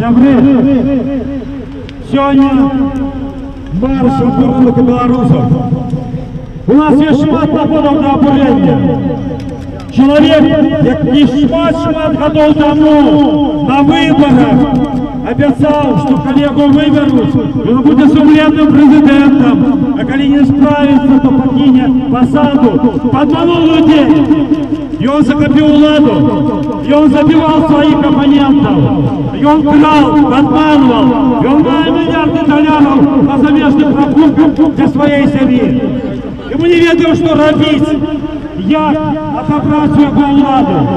Сябры, сегодня марш обороны белорусов. У нас есть шмат нагодов на обурение. Человек, як не шмат годов тому на выборах обещал, что коллегу выберут, он будет сумленным президентом, а коли не справится, то покинет посаду, подманул людей. И он закопил ладу, и он забивал своих оппонентов, и он крал, подманывал, и он має миллиарды долларов на замежных покупках для своей семьи. И мы не ведаем, что робить, як отобрать его ладу.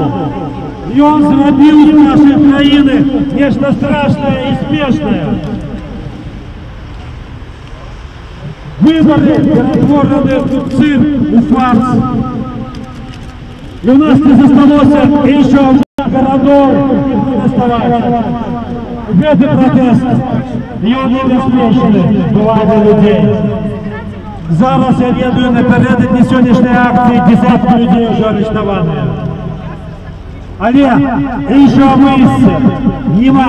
И он зробил из нашей краины нечто страшное и смешное. Выборы перетворены в цирк, у фарс. И у нас не засталося еще городов протестовать. Это протест, и он небезпечный, бывает людей. Зараз я ведаю напередодні сьогоднішньої акції десятки людей вже арештовані. Але іншого місця нема,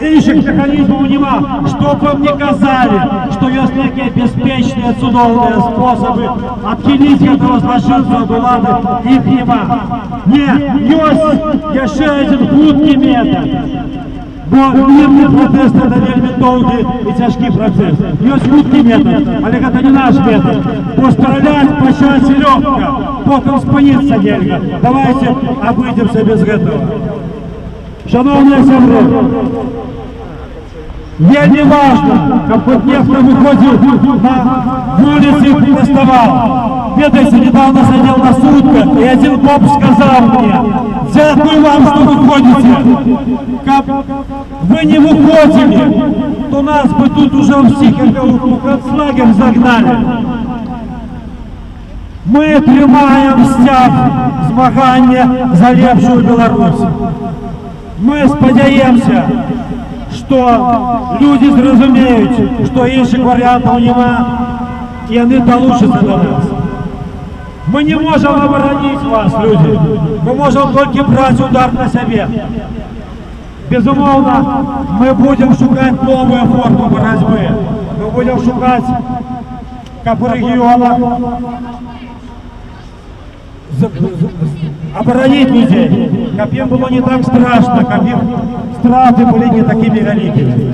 інших механізмів нема, щоб вам не казали, що є такі безпечні судовні способи відхилити этого злочинства від влади, їх нема. Ні, є ще один худкий метод. Бо мирный протест – это вельми долгий и тяжкий процесс. Есть худкий метод, але это не наш метод. Пострелять по часе легко, потом спиниться нельзя. Давайте обойдемся без этого. Шановные сябры, мне не важно, как вот некто выходил на улицы и протестовал. Ведайте, недавно сидел на сутках, и один поп сказал мне: «Дякую вам, что вы ходите. Как вы не выходили, то нас бы тут уже всех в концлагерь загнали». Мы тримаем стяг змагання за лепшую Беларусь. Мы сподіваємося, что люди зрозуміють, что інших варіантів нема, и они получатся до нас. Мы не можем оборонить вас, люди. Мы можем только брать удар на себе. Безумовно, мы будем шукать новую форму борьбы. Мы будем шукать, как в регионах, оборонить людей. Как им было не так страшно, как их страты были не такими великими.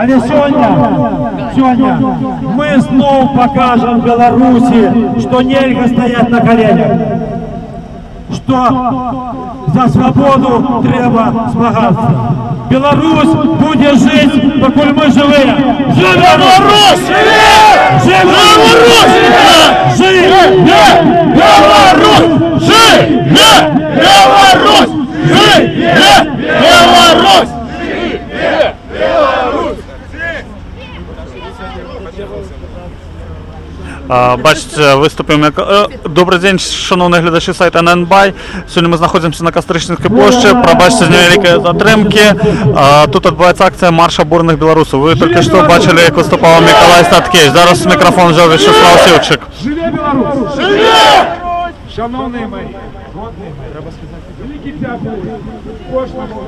Але сегодня мы снова покажем Беларуси, что нельзя стоять на коленях, что за свободу треба змагаться. Беларусь будет жить, покуль мы живые. Живи Беларусь! Живи Беларусь! Живи Беларусь! Живи Беларусь! Живи Беларусь! Бачите, виступимо. Добрий день, шановні глядачі сайту ННБай. Сьогодні ми знаходимося на Костричницькій площі. Пробачте з невеликої затримки. Тут відбувається акція «Марш обурених білорусів». Ви тільки що бачили, як виступав Миколай Статкевич. Зараз мікрофон взяв Вячеслав Сівчик. Живе Білорусь! Живе! Шановні мої, треба сказати, великий дякую кожному.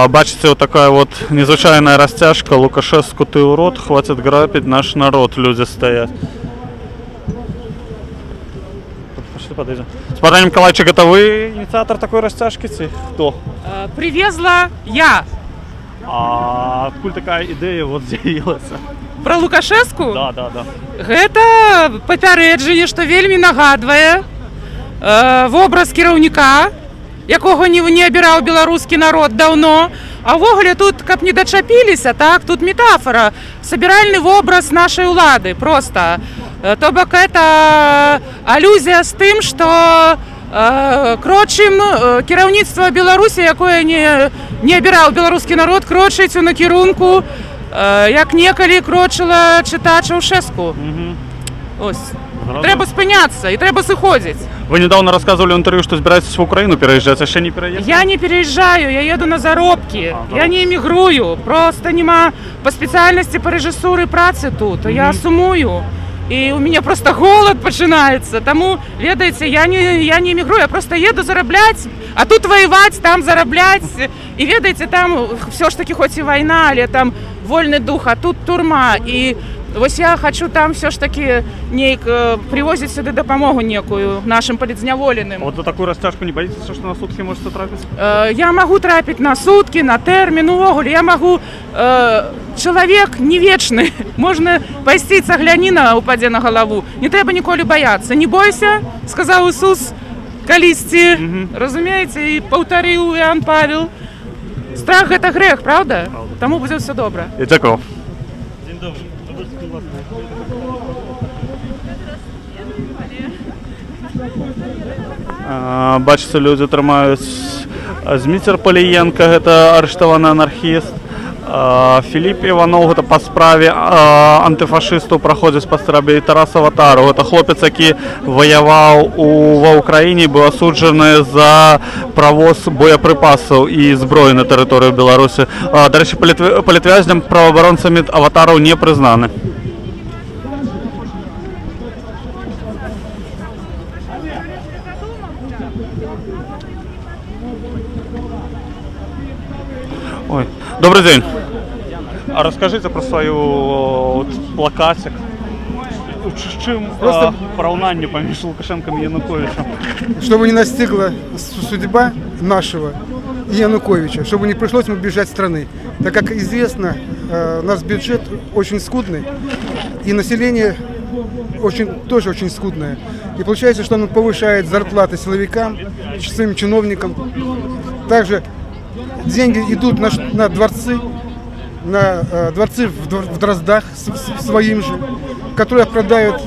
Бачите, вот такая вот незвычайная растяжка. Лукашеску, ты урод, хватит грабить наш народ. Люди стоят. Пошли подойдем. Спартак Николаевич, это вы инициатор такой растяжки? Кто? Привезла я. А откуда такая идея вот з'явилась? Про Лукашеску? Да. Гэта папярэджанне, што вельмі нагадвае вобраз кіраўніка, якого не абіраў беларускі народ даўно. А ўвогуле тут, каб не дачапіліся, так, тут метафора, сабіральны вобраз нашай улады, просто. То бок это алюзія з тым, што крочым кіраўніцтва Беларусі, якое не абіраў беларускі народ, крочыць у накірунку, як некалі крочыла чыта Чаўшэску. Ось. Трэба спыняцца і трэба сыходзіць. Вы недавно рассказывали в интервью, что собираетесь в Украину переезжать, а еще не переехали? Я не переезжаю, я еду на заробки. Я не эмігрую, просто нема по специальности по режиссуры працы тут. Я сумую. и у меня просто голод начинается. Тому, ведаете, я не эмигрую, я просто еду зараблять, а тут воевать, там зараблять. И ведаете, там все ж таки хоть и война, але там вольный дух, а тут турма. И вот я хочу там все ж таки привозить сюда допомогу некую нашим політзняволеним. Вот за такую растяжку не боитесь, что на сутки можете трапить? Я могу трапить на сутки, на термин, увогуле. Я могу... Человек не вечный. Можно пойсти цагляніна упаде на голову. Не треба ніколи бояться. Не бойся, сказал Иисус колисти. Разумеете, и повторил Иоанн Павел. Страх – это грех, правда? Тому будет все добре. И дякую. Бачите, люди тримають Зміцер Полієнко, це арештований анархіст. Філіп Іванов, це по справі антифашистів проходить по справі Тараса Ватару. Це хлопець, який воював в Україні, був осуджений за провоз боєприпасів і зброї на територію Білорусі. До речі, політв'язням правооборонцями Аватару не признані. Ой, добрый день. А расскажите про свою плакатик. С чем порівняння поміж Лукашенком и Януковичем? Чтобы не настигла судьба нашего Януковича, чтобы не пришлось ему бежать страны. Так как известно, у нас бюджет очень скудный, и население тоже очень скудное. И получается, что он повышает зарплаты силовикам, своим чиновникам. Также деньги идут на дворцы, в Дроздах своим же, которые продают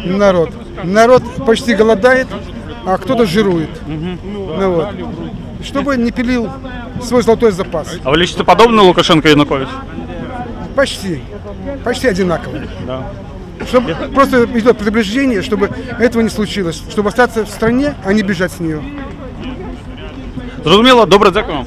народ. Народ почти голодает, а кто-то жирует. Ну, вот. Чтобы не пилил свой золотой запас. А вы лично подобны Лукашенко и Янукович? Почти одинаково. Да. Чтобы просто идет предупреждение, чтобы этого не случилось, чтобы остаться в стране, а не бежать с нее. Зрозуміло, добре, дякую.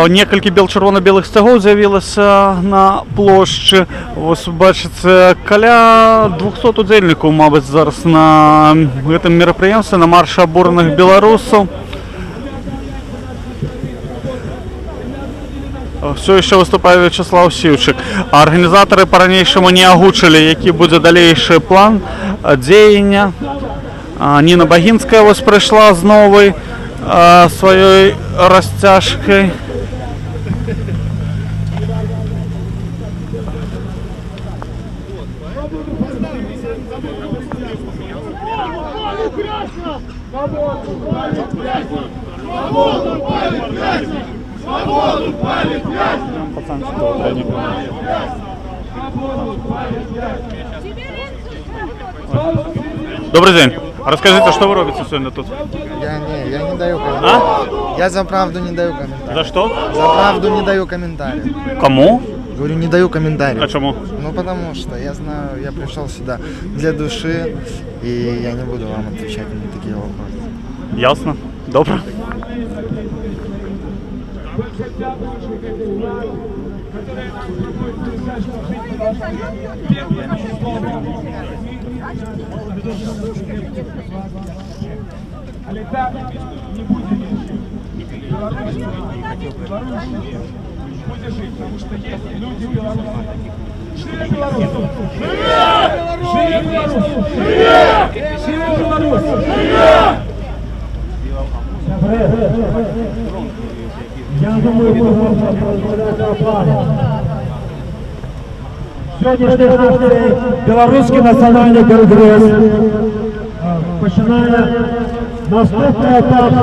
Некалькі біл-чырвона-белых сцягоў з'явілася на плошчы. Вось бачыце, каля 200 удзельнікаў, мабыць, зараз на гэтым мерапрыемстве, на маршы абураных беларусаў. Все еще выступае Вячеслав Сіўчык. Арганізатары па-ранейшаму не агучылі, які будзе далейшы план дзеяння. Ніна Багінская вось прыйшла з новай своей растяжкой. Добрый день. Расскажите, что вы робите сегодня тут? Я не даю комментариев. Я за правду не даю комментариев. За что? За правду не даю комментариев. Кому? Говорю, не даю комментариев. А чему? Ну потому что я знаю, я пришел сюда для души, и я не буду вам отвечать на такие вопросы. Ясно. Добро. Я думаю, что сегодняшний наш белорусский национальный конгресс, начиная наступный этап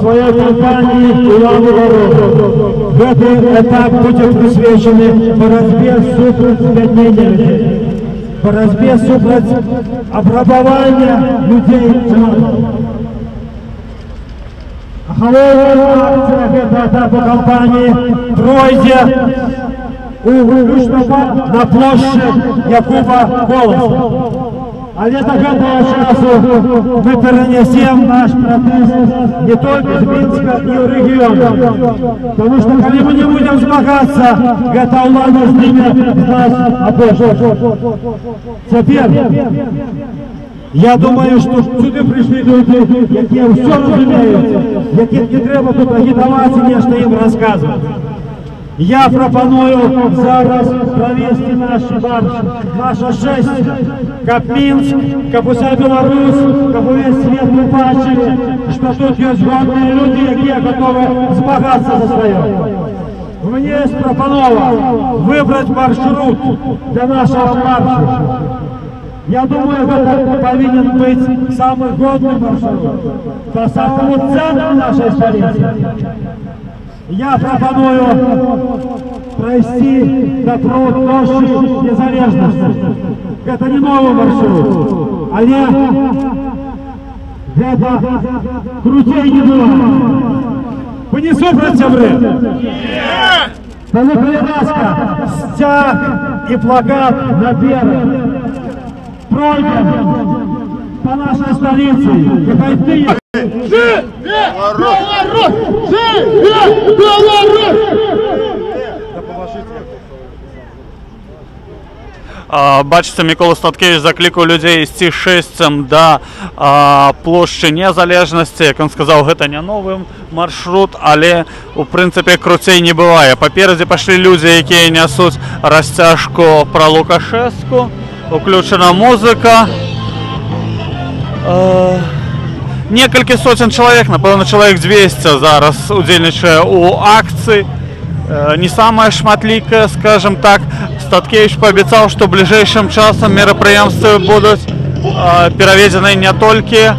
своей кампании «Улан Удэ». В этот этап будет посвящен борьбе с збядненнем, борьбе с обрабованием людей. Головная акция этого этапа кампании пройдет у Вышнова на площадь Якуба Колоса. Але до гэтага часу мы перенесем наш протест не только з Мінска і ў рэгіён. Тому што калі мы не будем змагацца, гэта ўлада зніме з нас апошняк. Цяпер я думаю, што сюды прыйшлі люди, якія ўсё разумеюць, якіх не трэба тут агітаваць і нешта ім расказваць. Я пропоную зараз провести наш марш, наше шествие, как Минск, как вся Беларусь, как весь свет мы бачили, что тут есть годные люди, которые готовы змагаться за свое. Мне есть пропонова выбрать маршрут для нашего марша. Я думаю, это повинен быть самый годный маршрут по самому центру нашей столицы. Я пропоную пройти до площади Незалежности. Это не новый маршрут, але это крутей не бывает. Вы не супраць, сябры? Нет! Тогда, коли ласка, стяг и плакат наперед. Пройдем по нашей столице, какая ты... Живет Беларусь! Живет Беларусь! Бачите, Микола Статкевич закликаў людей ісці шэсцем до площади Незалежности. Як он сказал, это не новый маршрут, але у принципе круцей не бывае. Попереди пошли люди, якія несут расцяжку про Лукашевску. Уключена музыка. Некалькі сотен человек, напэўна, человек 200 зараз удзельнічае у акцыі. Не самая шматлікая, скажем так. Статкевич пообещал, что ближайшим часом мерапрыемствы будут пераведены не только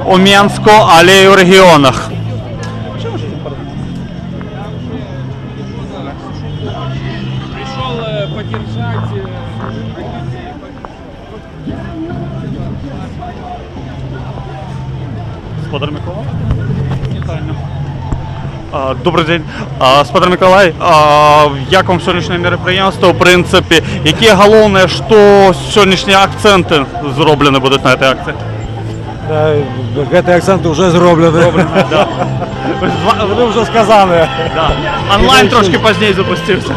у Менску, але и в регионах. Пришел поддержать. Господар Микола? Добрый день. Господар Миколай, як вам сённяшняе мерапрыемства, в принципе, якія галоўныя, што сённяшнія акценты зроблены будуць на этой акцыі? Гэтыя акценты уже зроблены. Да. Вы уже сказаны. Да. Онлайн трошки пазней запусціўся.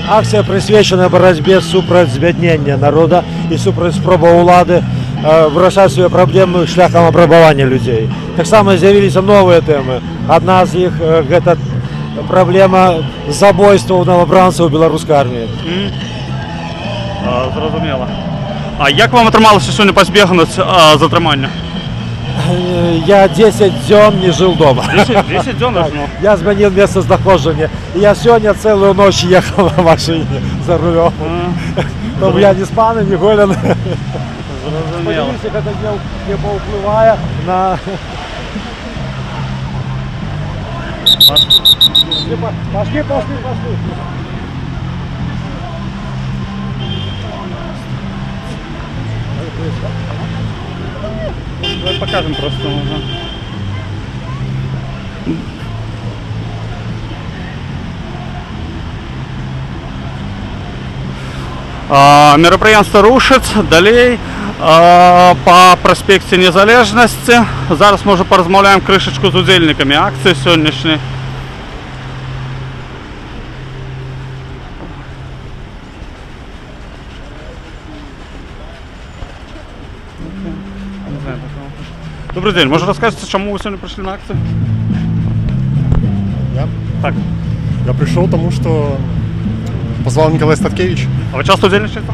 Акцыя прысвечана барацьбе супраць збяднення народа і супраць спробаў улады вырашаць свае праблемы шляхам абрабавання людзей. Таксама з'явіліся новыя тэмы. Адна з іх гэта праблема забойстваў новабранцаў беларускай арміі. Зразумела. А як вам атрымалася сёння пазбегнуць затрымання? Я 10 дзён не жил дома. 10 дзён ажно? Я змяніў месца знаходжання. Я сёння цэлую ноч ехал на машине за рулем. Тому я не спаны, не голен. Спадзяюся, гэта не паўплывае на... Пошли. Давай покажем просто. Мерапрыемства рушаць далей по проспекте Незалежности. Зараз мы уже поразмаўляем крышечку з удзельнікамі акцыі сённяшняй. Добрый день. Может, расскажете, чему вы сегодня пришли на акцию? Так. Я пришел потому, что позвал Николай Статкевич. А вы часто удельничаете?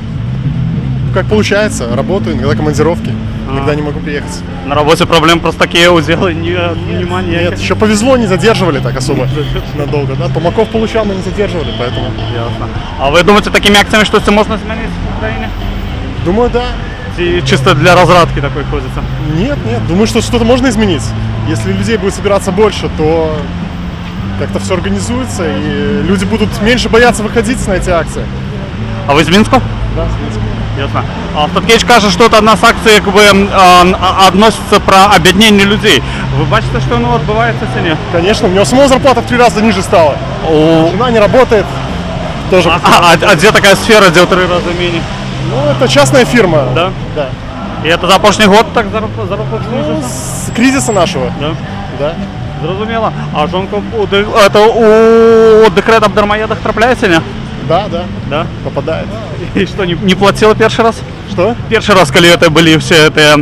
Как получается, работаю, иногда командировки, иногда не могу приехать. На работе проблем просто такие уделы, внимания. Нет, еще повезло, не задерживали так особо надолго, да. Тумаков получал, но не задерживали, поэтому. Ясно. А вы думаете, такими акциями что-то можно изменить в Украине? Думаю, да. И чисто для разрадки такой ходится? Нет, думаю, что что-то можно изменить. Если людей будет собираться больше, то как-то все организуется, и люди будут меньше бояться выходить на эти акции. А вы из Минска? Да, с Минска. Ясно. А Статкевич каже, что это одна з акцій, относится про объединение людей. Вы бачите, что оно отбывается в цене? Конечно, у него самого зарплата в 3 раза ниже стала. Жена не работает. Тоже а где такая сфера, где в 3 раза менее? Ну, это частная фирма. Да? Да. І це за прошлый год так зараз Ну, с кризиса нашего. Да. Да. Зрозуміло. А жонка у декрет об дармоедах трапляється, не? Да, да. Да. Попадает. І що, не платила перший раз? Что? Перший раз, коли це були всі це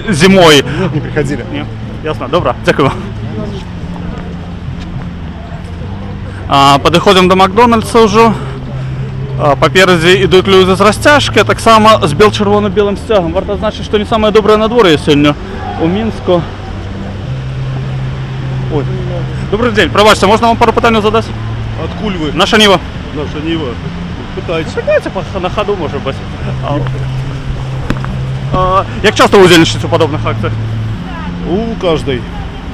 зимою. Нет, не приходили. Ні. Ясно, добре, дякую. Підходимо до Макдональдса вже. Попереду йдуть люди з розтяжки, так само з червоно-білим стягом. Варто значити, що не саме добре надвор'я сьогодні у Мінську. Ой. Добрий день, пробачте, можна вам пару питань задати? Откуль вы? Наша Ніва. Наша Нива. Пытайтесь. Питається на ходу, може бути. Як часто ви участвуєте у подобних акціях? У каждой.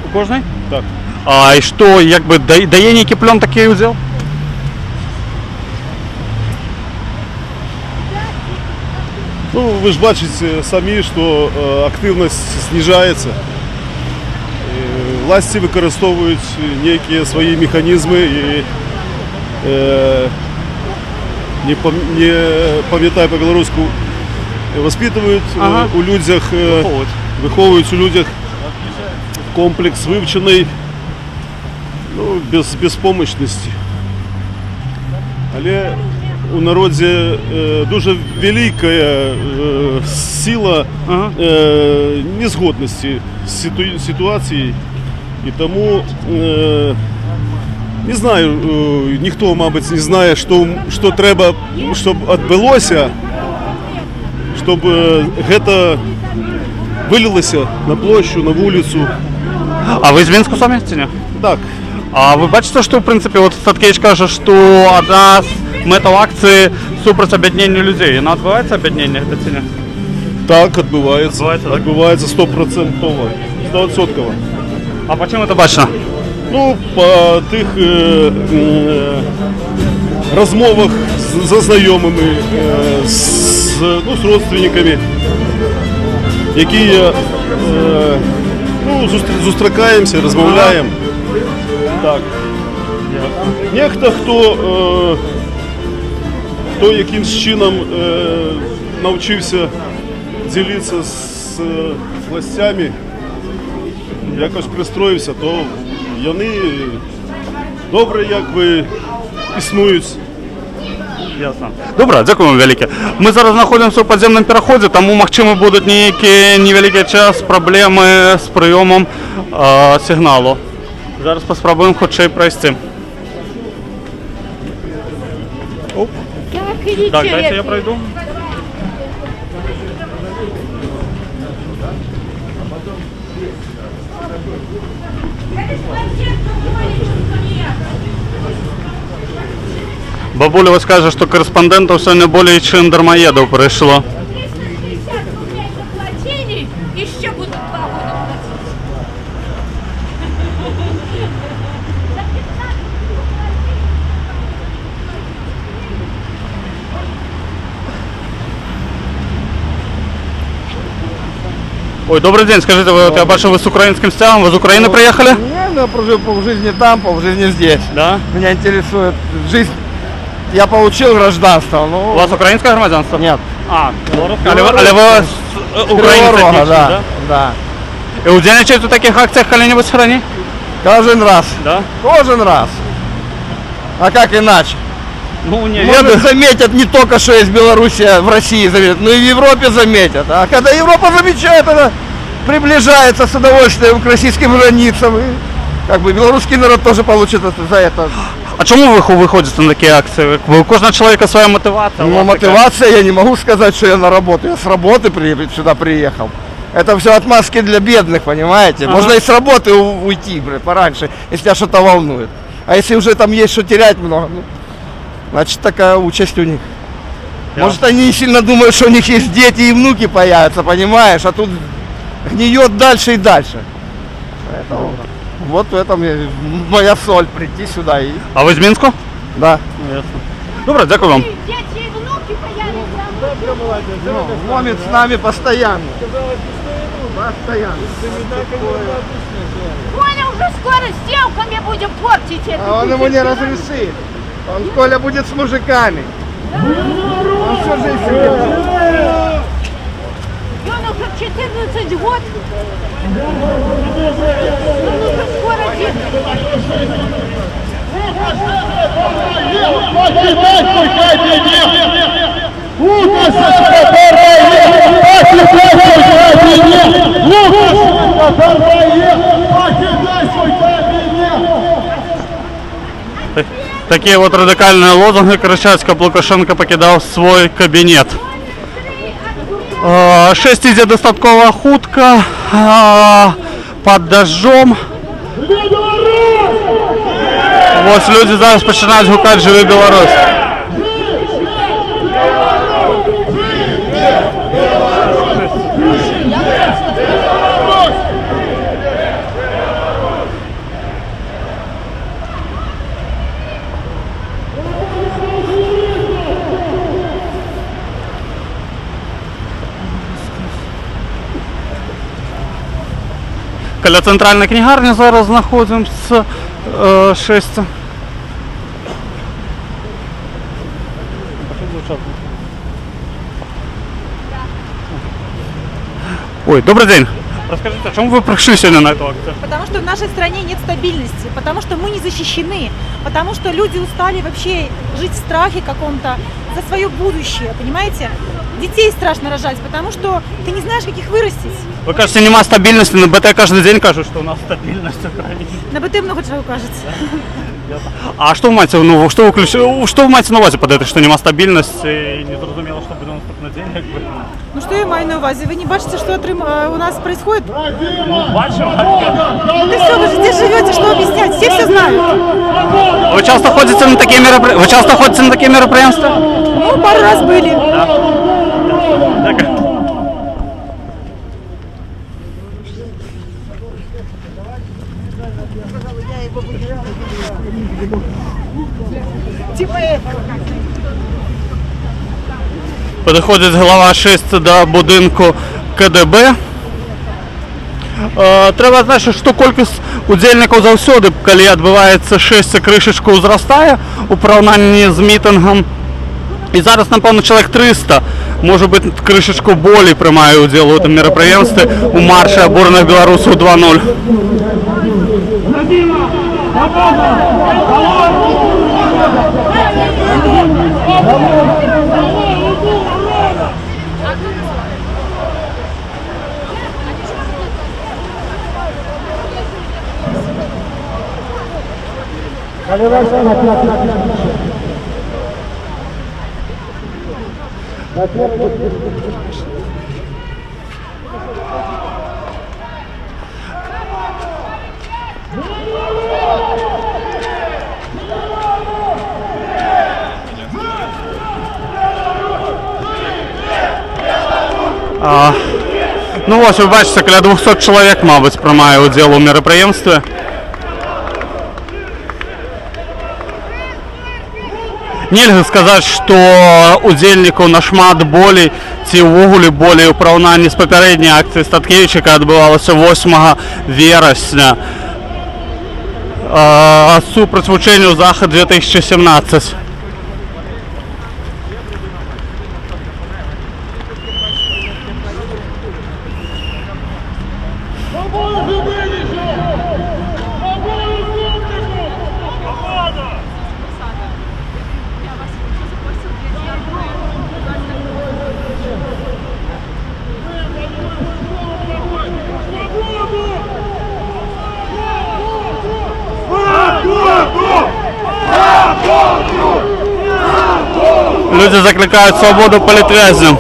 У кожної? Так. І що, якби, дає некий плен такий уділ? Ну, вы же бачите самі, що активність знижається. Власті використовують некие свої механізми і не пам'ятаю по-білоруську, воспитують у людях, виховують у людях комплекс вивчений, ну, безпомощності. Але у народі дуже велика сила незгодності з ситуацією. І тому, не знаю, ніхто, мабуть, не знає, що треба, щоб відбулося, щоб це вилилося на площу, на вулицю. А ви з Мінську самі чи ні? Так. А ви бачите, що, в принципі, от Статкевич каже, що одна з метод акції супроть об'єднання людей. І відбувається об'єднання чи ні? Так, відбувається. Відбувається, так? Відбувається 100%. А по чому це бачно? Ну, по тих розмовах з знайомими, з родственниками, які зустрікаємося, розмовляємо. Так. Нехто, хто якимсь чином навчився ділитися з властями, якось пристроївся, то вони добре якби існують. Ясно. Добре, дякую вам велике. Ми зараз знаходимося у підземному переході, тому, можливо, будуть невеликий час проблеми з прийомом сигналу. Зараз спробуємо хоч і пройти. Оп. Так, дайте я пройду. Бабуля ось каже, що кореспондентів сьогодні більше, ніж дармоєдів прийшло. І ще будуть 2 года платити. Ой, добрый день, скажите, я бачу, вы с украинским стягом, вы из Украины приехали? Нет, я прожил полжизни там, полжизни здесь. Да? Меня интересует жизнь. Я получил гражданство, но... У вас украинское гражданство? Нет. Але ви українці, да? Да. І удільничають у таких акціях коли-небудь в стране? Каждый раз. Да? Каждый раз. А как иначе? Ну, не Может, заметят не только, что есть Белоруссия, в России заметят, но и в Европе заметят. А когда Европа замечает, это приближается с удовольствием к российским границам. И, как бы, белорусский народ тоже получит за это. А чому ви виходите на такі акції? У кожного чоловіка своя мотивація. Ну, мотивация, я не могу сказать, что я на работу. Я с работы сюда приехал. Это все отмазки для бедных, понимаете? Можно и с работы уйти, пораньше, если тебя что-то волнует. А если уже там есть что терять много, ну, значит, такая участь у них. Может, они не сильно думают, что у них есть дети и внуки появятся, понимаешь? А тут гниет дальше и дальше. Поэтому вот в этом моя соль, прийти сюда и... А ви з Мінську? Да. Ясно. Добре, дякую вам. Дети и внуки появятся. Ломит с нами постоянно. Постоянно. Коля уже скоро с девками будем портить это. А он ему не разрешит. Он, Коля, будет с мужиками. Ребенок 14 год. Скоро Такие вот радикальные лозунги кричать, как Лукашенко покидал свой кабинет. 6 іде достатково хутко, під дождем. Ось люди зараз починають гукати «Живи Білорусь». Біля центральної книгарні зараз знаходимося 6. Ой, добрый день. Расскажите, почему вы пришли сегодня на эту акцию? Потому что в нашей стране нет стабильности, потому что мы не защищены, потому что люди устали вообще жить в страхе каком-то за свое будущее, понимаете? Детей страшно рожать, потому что ты не знаешь, как их вырастить. Вы кажете, нема стабильности, на БТ каждый день кажут, что у нас стабильность в Украине. На БТ много чего кажется. А что вы маете, ну, что вы маете на увазе под это, что нема стабильности и не зрозумело, что будет наступный день, как бы? Ну что я маю на увазе? Вы не бачите, что у нас происходит? Ну, бачим. Ну все, вы же здесь живете, что объяснять? Все знают. Вы часто ходите на такие мероприятия? Ну, пару раз были. Да. Так. Підходить глава 6 до будинку КДБ. Треба знати, що кількість удільників завжди, коли відбувається 6, кришечку зростає у порівнянні з мітингом. І зараз, напевно, чоловік 300, може бути, кришечку більше приймає уділ у цьому мероприємстві у марші обурених білорусів 2.0. Ну ось, ви бачите, біля 200 чоловік, мабуть, приймає уділ у мероприємстві. Нельзя сказати, що удільників нашмат болей, ці увогуле болей у порівнянні з попередньою акцією Статкевича, яка відбувалася 8 вересня. Супротив ученню Захід 2017. Люди закликають свободу політв'язням.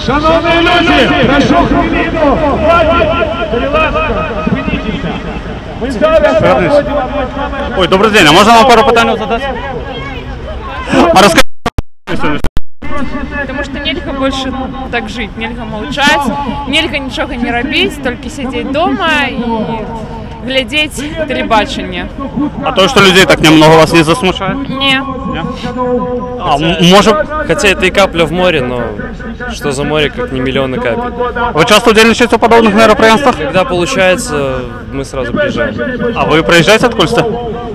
Шановні люди, прошу хвилину, будь ласка, спинітеся. Ми зараз проводимо... Ой, добрий день, а можна вам пару питань задати? А розкажіть. Потому что нельзя больше так жить, нельзя молчать, нельзя ничего не робить, только сидеть дома и глядеть телебачення. А то, что людей так немного, вас не засмущает? Нет. А может... Хотя это и капля в море, но что за море, как не миллионы капель. Вы часто удельничаете в подобных мероприятиях? Когда получается, мы сразу приезжаем. А вы приезжаете откуда?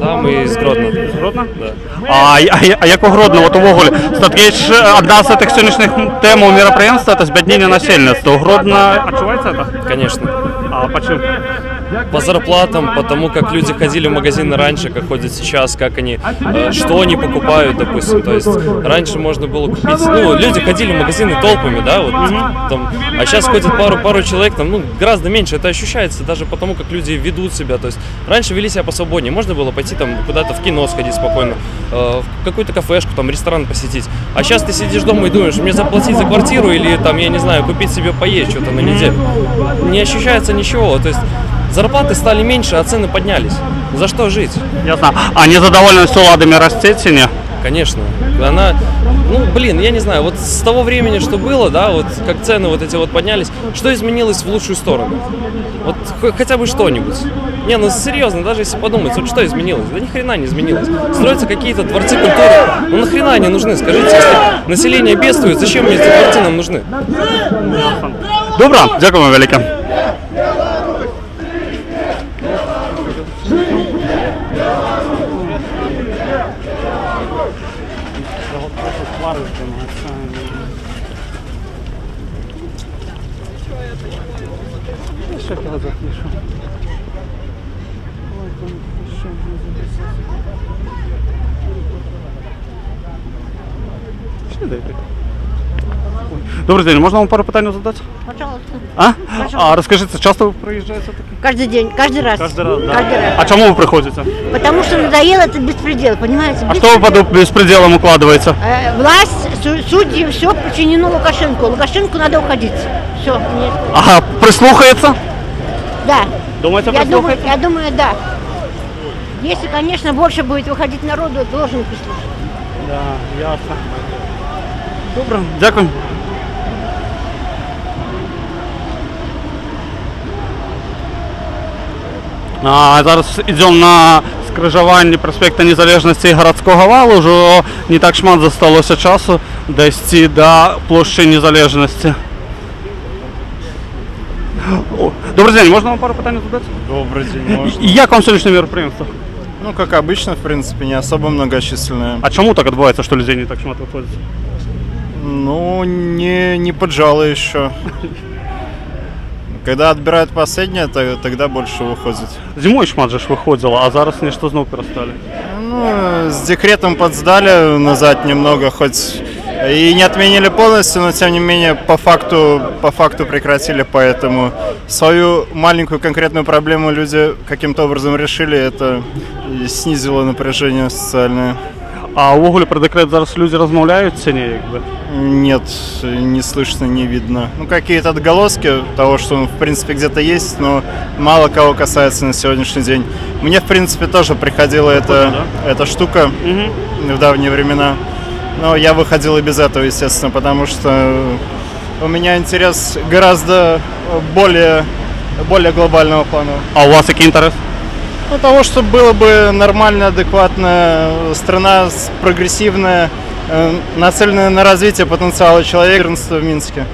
Да, мы из Гродно. Из Гродно? Да. А як у Гродно, от увогуле, все-таки одна з цих сьогоднішніх тем у мероприятия – це збіднення населення. У Гродно відчувається це? Конечно. А почему? По зарплатам, по тому, как люди ходили в магазины раньше, как ходят сейчас, как они, что они покупают, допустим. То есть раньше можно было купить, ну, люди ходили в магазины толпами, да, вот, там, а сейчас ходит пару человек, там, ну, гораздо меньше. Это ощущается даже потому, как люди ведут себя. То есть раньше вели себя посвободнее, можно было пойти там куда-то в кино сходить спокойно, в какую-то кафешку, там, ресторан посетить. А сейчас ты сидишь дома и думаешь, мне заплатить за квартиру или там, я не знаю, купить себе поесть что-то на неделю. Не ощущается ничего, то есть зарплаты стали меньше, а цены поднялись. За что жить? Ясно. А незадоволенность уладами растет или нет? Конечно. Она, ну, блин, я не знаю, вот с того времени, что было, да, вот как цены вот эти вот поднялись, что изменилось в лучшую сторону? Вот хотя бы что-нибудь. Не, ну серьезно, даже если подумать, вот что изменилось? Да ни хрена не изменилось. Строятся какие-то дворцы культуры. Ну нахрена они нужны? Скажите, если население бедствует, зачем мне эти дворцы нам нужны? Добре, дякую вам велике. Добрый день, можно вам пару питань задать? Пожалуйста. А? Пожалуйста. А расскажите, часто вы приезжаете? Каждый день, каждый раз. Каждый раз, да. Каждый раз. А чему вы приходите? Потому что надоело этот беспредел, понимаете? А что вы под беспределом укладываете? Власть, судьи, все подчинено Лукашенко. Лукашенко надо уходить. Все. Нет. Ага, прислухается? Да. Думаете, прислухается? Я думаю, да. Если, конечно, больше будет выходить народу, должен прислушаться. Да, ясно. Добре, дякую. Зараз йдемо на скрижування проспекту Незалежності і Городського валу. Вже не так шмат залишилося часу дійти до площі Незалежності. Добрий день, можна вам пару питань задати? Добрый день, можно. Як вам сьогоднішнє мероприятие? Ну, как обычно, в принципе, не особо многочисленное. А чому так відбувається, що людей не так шмат виходить? Ну, не поджало еще. Когда отбирают последнее, тогда больше выходит. Зимой шмат же виходило, а зараз нечто знов перестали. Ну, с декретом подсдали назад немного, хоть и не отменили полностью, но тем не менее по факту прекратили, поэтому свою маленькую конкретную проблему люди каким-то образом решили, это снизило напряжение социальное. А в уголе про декрет зараз люди розмовляють ціні, якби? Нет, не слышно, не видно. Ну, какие-то отголоски того, что он, в принципе, где-то есть, но мало кого касается на сегодняшний день. Мне, в принципе, тоже приходила эта штука в давние времена. Но я выходил и без этого, естественно, потому что у меня интерес гораздо более глобального плана. А у вас какой интерес? Ну, того, чтобы было бы нормальная, адекватная страна, прогрессивная, нацеленная на развитие потенциала человека в Минске.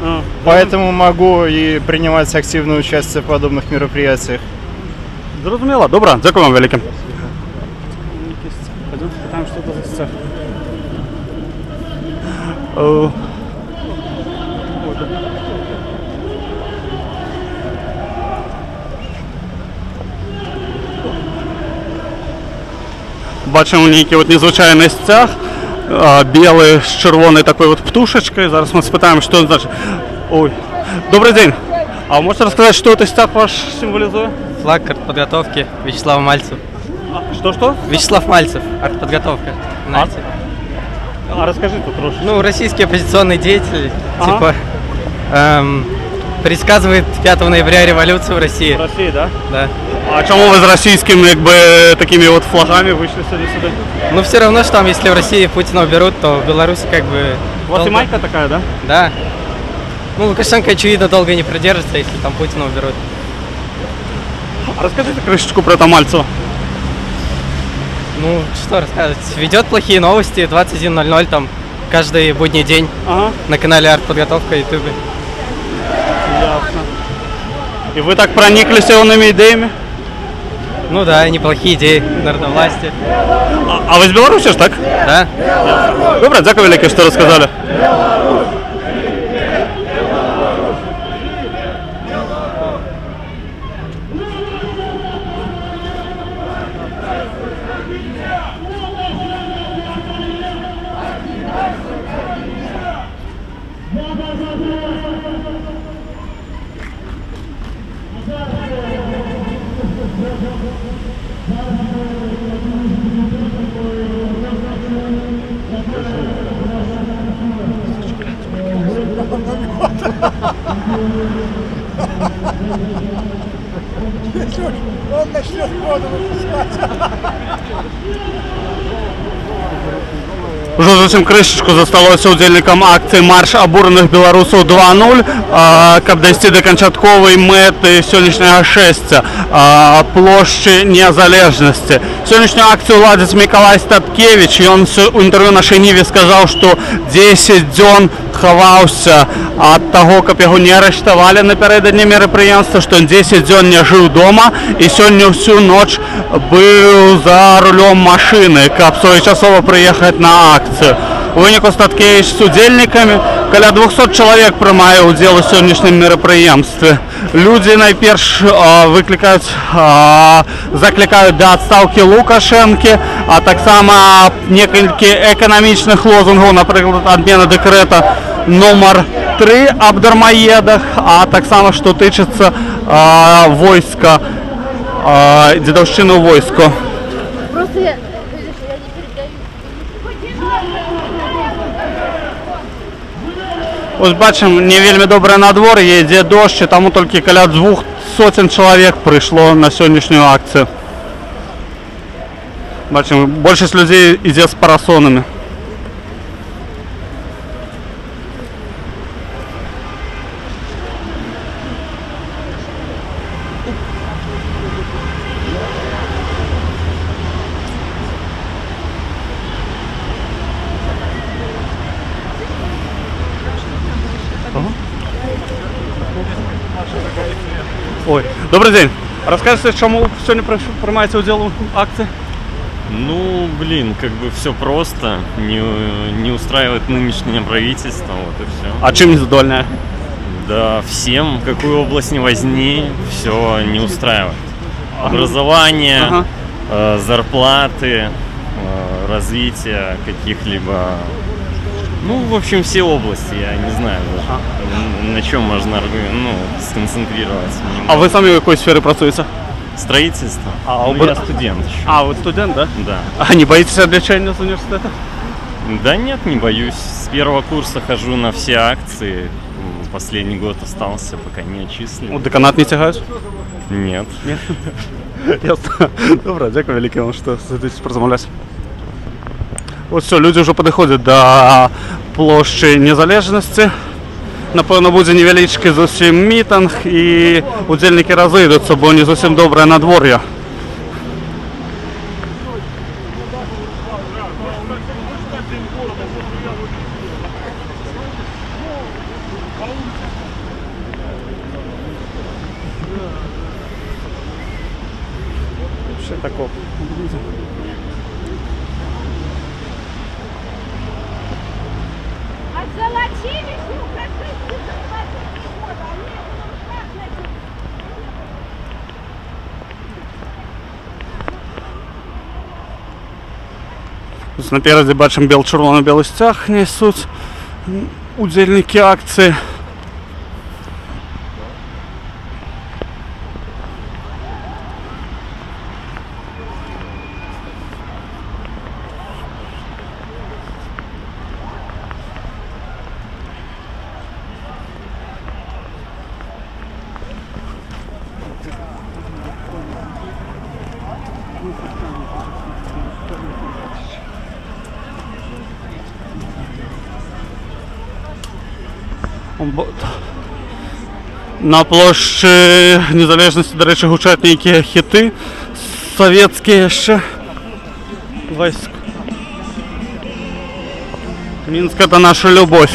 Поэтому могу и принимать активное участие в подобных мероприятиях. Зрозуміло. Добре, дякую вам велике. Пойдем спитаем, что это за цех. Бачимо некий от незвичайний стяг. белый с червоной такой вот птушечкой. Зараз мы спытаем, что он значит. Ой. Добрый день. А вы можете рассказать, что этот стяг ваш символизует? Флаг артподготовки Вячеслава Мальцев. Что? Вячеслав Мальцев, артподготовка. Знаете? А расскажи тут трошки. Ну, российский оппозиционный деятель, типа, предсказывает 5 ноября революцию в России. В России, да? Да. А чому ви з російськими, якби, такими вот флагами вышли сюда? Ну, все равно, что там, если в России Путина уберут, то в Беларуси как бы... У вас и майка такая, да? Да. Ну, Лукашенко, очевидно, долго не продержится, если там Путина уберут. А расскажите крышечку про это Мальцева. Ну, что рассказывать. Ведет плохие новости, 21:00 там каждый будний день на канале Артподготовка YouTube. Ясно. И вы так прониклись его идеями? Ну да, неплохие идеи народовластия. А вы из Беларуси ж, так? Да. Добре, дякую велике, що розказали. Он начнет воду выпускать. Уже зовсім кришечку засталося удзельнікам акції «Марш абурених білорусів 2.0», каб дайсці да канчатковай мэты сённяшняга шэсця плошчы незалежнасці. Сённяшнюю акцію ладзіць Мікалай Статкевич, і ён у інтэрв'ю нашай Ніве сказаў, што 10 дзён хаваўся ад таго, каб яго не арыштавалі напярэдадні мерапрыемства, што ён 10 дзён не жыў дома і сёння ўсю ноч быў за рулём машыны, каб своечасова прыехаць на акцыю. У выніку Статкевич з удзельнікамі каля 200 чалавек прымае ўдзел у сённяшнім мерапрыемстве. Людзі найперш заклікаюць да адстаўкі Лукашэнкі, а таксама некалькі эканамічных лозунгаў, напрыклад, адмена дэкрэта номер 3 аб дармаедах, а таксама што тычыцца войска, дзедаўшчыны ў войску. Ось бачым, не вельмі добрае надвор'е, ідзе дождж, і таму толькі каля 200 чалавек прыйшло на сённяшнюю акцыю. Бачым, большасць людзей ідзе з парасонамі. Ой, добрый день. Расскажите, чему сегодня принимаете удел в акции? Ну, блин, как бы все просто. Не устраивает нынешнее правительство, вот и все. А чем недовольны? Да всем, какую область ни возьми, все не устраивает. Образование, зарплаты, развитие каких-либо... Ну, в общем, все области, я не знаю даже, на чем можно сконцентрироваться. А вы сами в какой сфере працуете? Строительство. Я студент еще. А, вы студент, да? Да. А не боитесь отвлечения с университета? Да нет, не боюсь. С первого курса хожу на все акции. Последний год остался, пока не отчислили. Деканат не тягают? Нет. Нет? Ясно. Добре, дякую велике вам, що сидите порозмовляти. Ось все, люди вже підходять до площі Незалежності. Напевно, буде невеличкий зовсім мітинг і удзельники розійдуться, бо не зовсім добре надвор'я. Ще такого. Отзолотили всю практически за 20 года. Напередзе бачым чырвона-белы сцяг несуць удзельнікі акцыі. На площі Незалежності, до речі, гучать нейкія хіти савецкія яшчэ. Войск. Мінск — это наша любовь.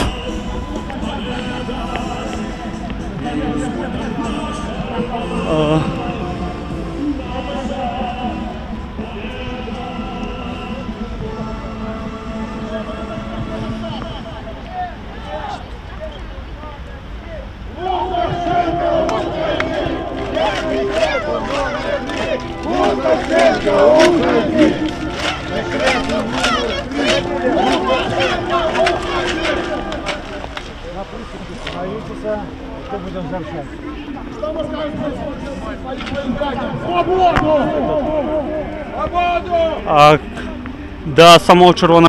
Да, самого червоного.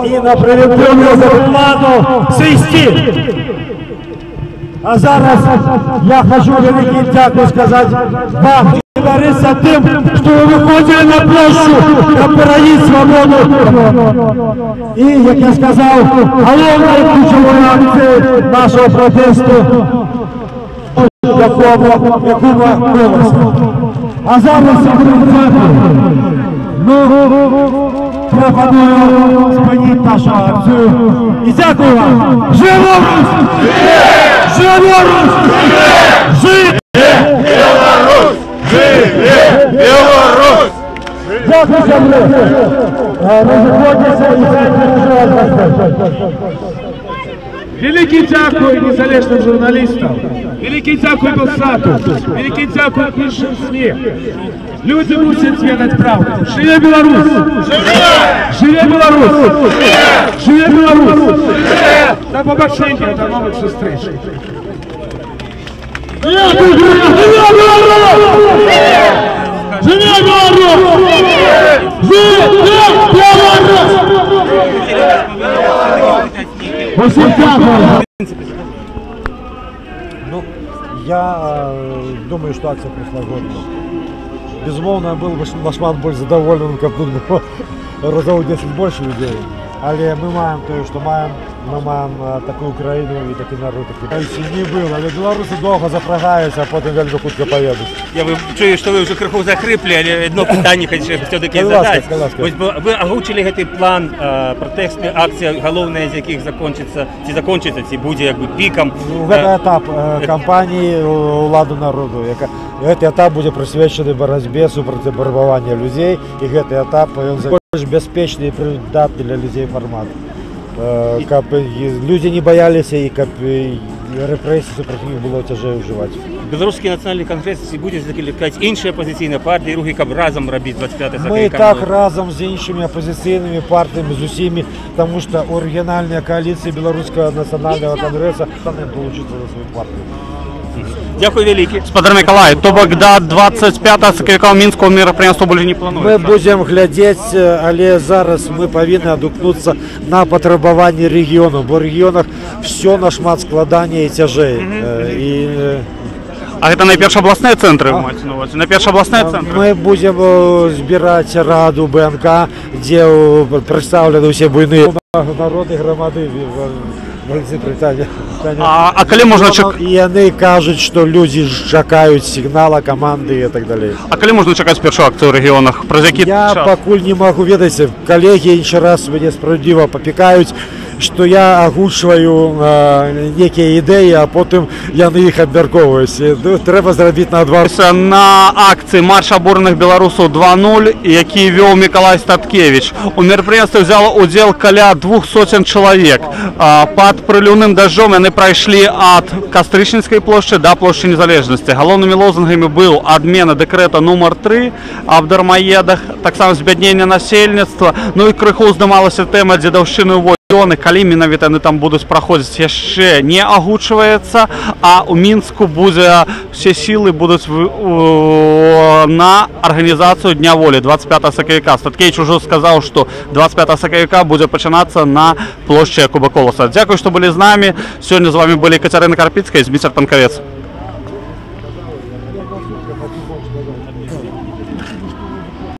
І на прилюблену зарплату свисти. А зараз я хочу великий дякую сказати вам, за тим, що ви виходили на площу та проявити свободу. І, як я сказав, головною ключовою акцією нашого протесту Якуба Коваля. А зараз я пропоную спинити нашу акцію. І дякую вам! Живо Русь! Живо Русь! Живе Білорусь! Живе Білорусь! Дякую, землі! Розходьтеся і зайдете. Великий дякую незалежним журналістам, великий дякую Белсату, великий дякую іншим СМІ. Люди мусять звідати правду. Живе Білорусь! Живе Білорусь! Живе Білорусь! До побачення, до нових зустріч! Живе Білорусь! Живе Білорусь! Живе Білорусь! Ну, я думаю, что акция прошла годно. Безумовно, был бы Башман больше задоволен, как тут было разово 10 больше людей. Але мы маем то, что маем. Ми маємо таку Україну і такий народ. Не було, але білоруси довго запрягаються, а потім вельми хутко поїдуть. Я чую, що ви вже криху захрипли, але одно питання хочу все-таки задати. Ви озвучили цей план протестної акції, головне з яких закінчиться, ці буде якби піком. Це етап кампанії «Уладу народу». Цей етап буде присвячений боротьбі супроти вербування людей, і цей етап більш безпечний і придатний для людей формат. Люди не боялись, и репрессии супроти них было тяжело вживать. Белорусский национальный конгресс будет закликать іншие оппозиційні партії, другі, як разом робити 25-й. Мы так разом с іншими оппозиційними партиями, с усими, потому что оригинальная коалиция Белорусского национального конгресса не получится за свою партию. Дякую велике. Спадар Миколай, то бок до 25-го сакавіка мінського мерапрыемства больше не плануецца? Мы будем глядзець, але зараз мы павінны адукнуцца на патрабаванні рэгіёнаў, бо ў рэгіёнах все нашмат складаней і цяжэй. А гэта найперш абласныя цэнтры? Найперш абласныя цэнтры? Мы будем збіраць раду БНК, дзе прадстаўлены ўсе буйныя народы грамады. А калі можна чакаць? Яны кажуць, што людзі чакаюць сігнала, каманды і так далей. А калі можна чакаць першую акцыю ў рэгіёнах? Праз які час? Я пакуль не магу ведаць. Калегі іншы раз мяне справядліва папікаюць. что я агучваю некие идеи, а потом я на них обмярковываюсь. Треба зробити на два. На акції «Марш обурених білорусів 2.0», який вел Миколай Статкевич, у мероприятии взяло удел каля 200 чоловік. Под проливним дождем вони пройшли від Кастричницької площі до площі Незалежності. Головними лозунгами був відміна декрета номер 3 об дармоедах, так само збіднення насельництва, ну і криху здималася тема дедовщини у Зоны, калі менавіта яны там будуць праходзіць, яшчэ не агучваецца, а ў Мінску будзе все сілы будуць на арганізацыю Дня волі 25 сакавіка. Статкевич ужо сказаў, што 25 сакавіка будзе пачынацца на плошчы Якуба Коласа. Дзякуй, што былі з намі. Сёння з вами былі Кацярына Карпіцкая і Зміцер Панкавец.